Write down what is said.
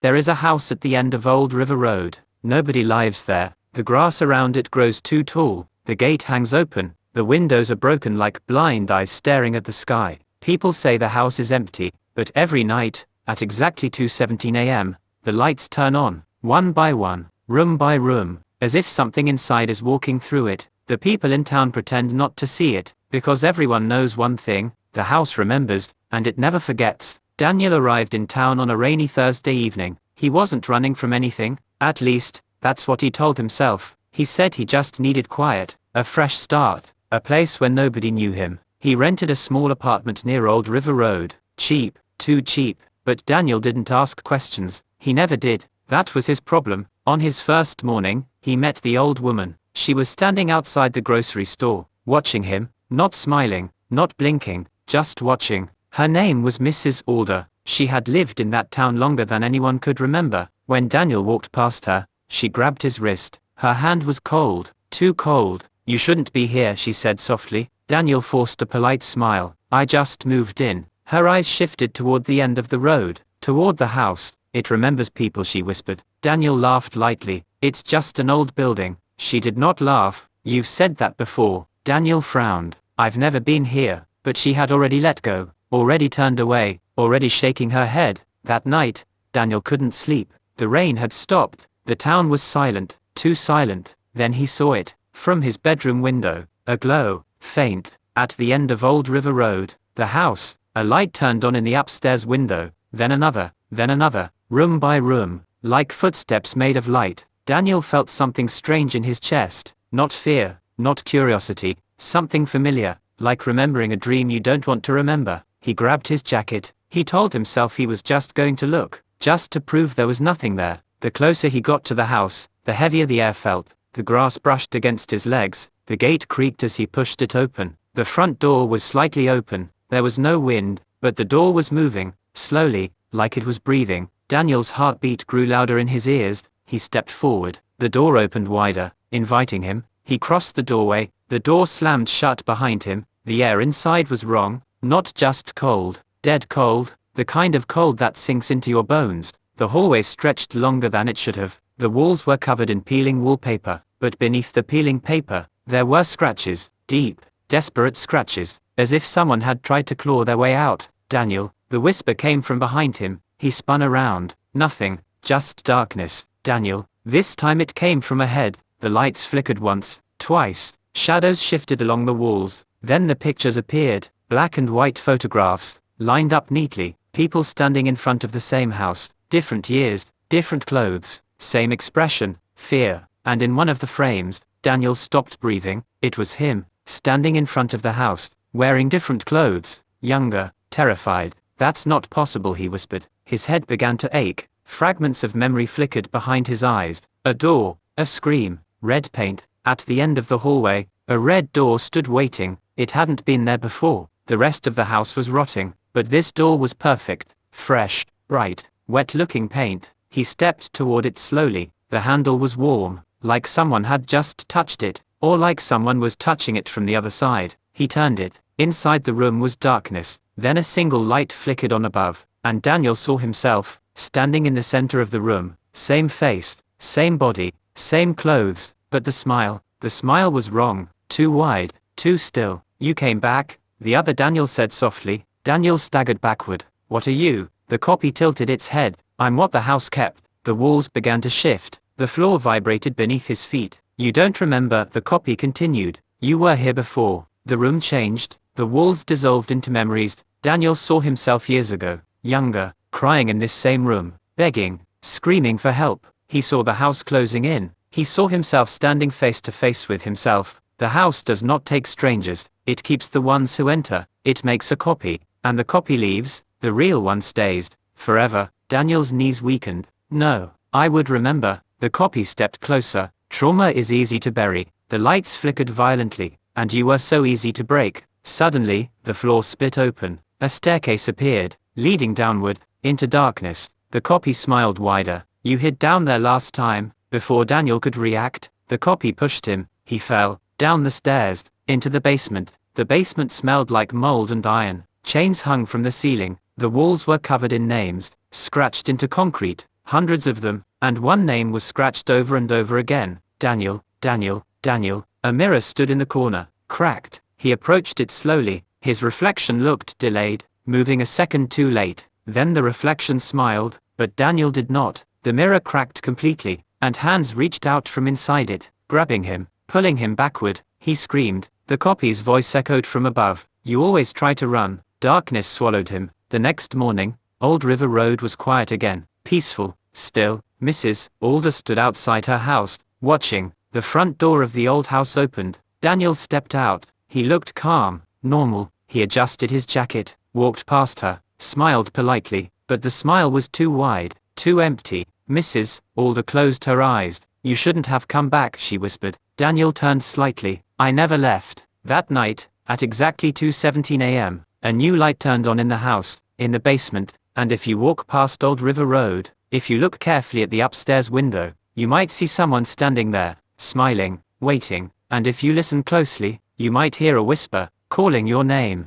There is a house at the end of Old River Road. Nobody lives there. The grass around it grows too tall. The gate hangs open. The windows are broken like blind eyes staring at the sky. People say the house is empty, but every night, at exactly 2:17 a.m., the lights turn on, one by one, room by room, as if something inside is walking through it. The people in town pretend not to see it, because everyone knows one thing: the house remembers, and it never forgets. Daniel arrived in town on a rainy Thursday evening. He wasn't running from anything, at least, that's what he told himself. He said he just needed quiet, a fresh start, a place where nobody knew him. He rented a small apartment near Old River Road. Cheap, too cheap, but Daniel didn't ask questions. He never did. That was his problem. On his first morning, he met the old woman. She was standing outside the grocery store, watching him, not smiling, not blinking, just watching. Her name was Mrs. Alder. She had lived in that town longer than anyone could remember. When Daniel walked past her, she grabbed his wrist. Her hand was cold, too cold. "You shouldn't be here," she said softly. Daniel forced a polite smile. "I just moved in." Her eyes shifted toward the end of the road, toward the house. "It remembers people," she whispered. Daniel laughed lightly. "It's just an old building." She did not laugh. "You've said that before." Daniel frowned. "I've never been here." But she had already let go, already turned away, already shaking her head. That night, Daniel couldn't sleep. The rain had stopped. The town was silent, too silent. Then he saw it, from his bedroom window, a glow, faint, at the end of Old River Road. The house, a light turned on in the upstairs window, then another, room by room, like footsteps made of light. Daniel felt something strange in his chest, not fear, not curiosity, something familiar, like remembering a dream you don't want to remember. He grabbed his jacket. He told himself he was just going to look, just to prove there was nothing there. The closer he got to the house, the heavier the air felt. The grass brushed against his legs. The gate creaked as he pushed it open. The front door was slightly open. There was no wind, but the door was moving, slowly, like it was breathing. Daniel's heartbeat grew louder in his ears. He stepped forward. The door opened wider, inviting him. He crossed the doorway. The door slammed shut behind him. The air inside was wrong, not just cold, dead cold, the kind of cold that sinks into your bones. The hallway stretched longer than it should have. The walls were covered in peeling wallpaper, but beneath the peeling paper, there were scratches, deep, desperate scratches, as if someone had tried to claw their way out. "Daniel," the whisper came from behind him. He spun around. Nothing, just darkness. "Daniel." This time it came from ahead. The lights flickered once, twice, shadows shifted along the walls, then the pictures appeared, black and white photographs, lined up neatly, people standing in front of the same house, different years, different clothes, same expression, fear, and in one of the frames, Daniel stopped breathing. It was him, standing in front of the house, wearing different clothes, younger, terrified. "That's not possible," he whispered. His head began to ache. Fragments of memory flickered behind his eyes. A door, a scream, red paint. At the end of the hallway, a red door stood waiting. It hadn't been there before. The rest of the house was rotting, but this door was perfect, fresh, bright, wet-looking paint. He stepped toward it slowly. The handle was warm, like someone had just touched it, or like someone was touching it from the other side. He turned it. Inside the room was darkness. Then a single light flickered on above, and Daniel saw himself, standing in the center of the room. Same face, same body, same clothes, but the smile was wrong, too wide, too still. "You came back," the other Daniel said softly. Daniel staggered backward. "What are you?" The copy tilted its head. "I'm what the house kept." The walls began to shift. The floor vibrated beneath his feet. "You don't remember," the copy continued. "You were here before." The room changed. The walls dissolved into memories. Daniel saw himself years ago, younger, crying in this same room, begging, screaming for help. He saw the house closing in. He saw himself standing face to face with himself. The house does not take strangers, it keeps the ones who enter. It makes a copy, and the copy leaves, the real one stays, forever. Daniel's knees weakened. "No, I would remember." The copy stepped closer. "Trauma is easy to bury." The lights flickered violently, "and you were so easy to break." Suddenly, the floor split open. A staircase appeared, leading downward, into darkness. The copy smiled wider. "You hid down there last time." Before Daniel could react, the copy pushed him. He fell, down the stairs, into the basement. The basement smelled like mold and iron. Chains hung from the ceiling. The walls were covered in names, scratched into concrete. hundreds of them, and one name was scratched over and over again. Daniel, Daniel, Daniel. A mirror stood in the corner, cracked. He approached it slowly. His reflection looked delayed, moving a second too late. Then the reflection smiled, but Daniel did not. The mirror cracked completely, and hands reached out from inside it, grabbing him, pulling him backward. He screamed. The copy's voice echoed from above. You always try to run. Darkness swallowed him. The next morning, Old River Road was quiet again, peaceful, still. Mrs. Alder stood outside her house, watching. The front door of the old house opened. Daniel stepped out. He looked calm, normal. He adjusted his jacket, walked past her, smiled politely, but the smile was too wide, too empty. Mrs. Alder closed her eyes. You shouldn't have come back, she whispered. Daniel turned slightly. I never left. That night, at exactly 2:17 a.m., a new light turned on in the house, in the basement, and if you walk past Old River Road, if you look carefully at the upstairs window, you might see someone standing there, smiling, waiting, and if you listen closely, you might hear a whisper, calling your name.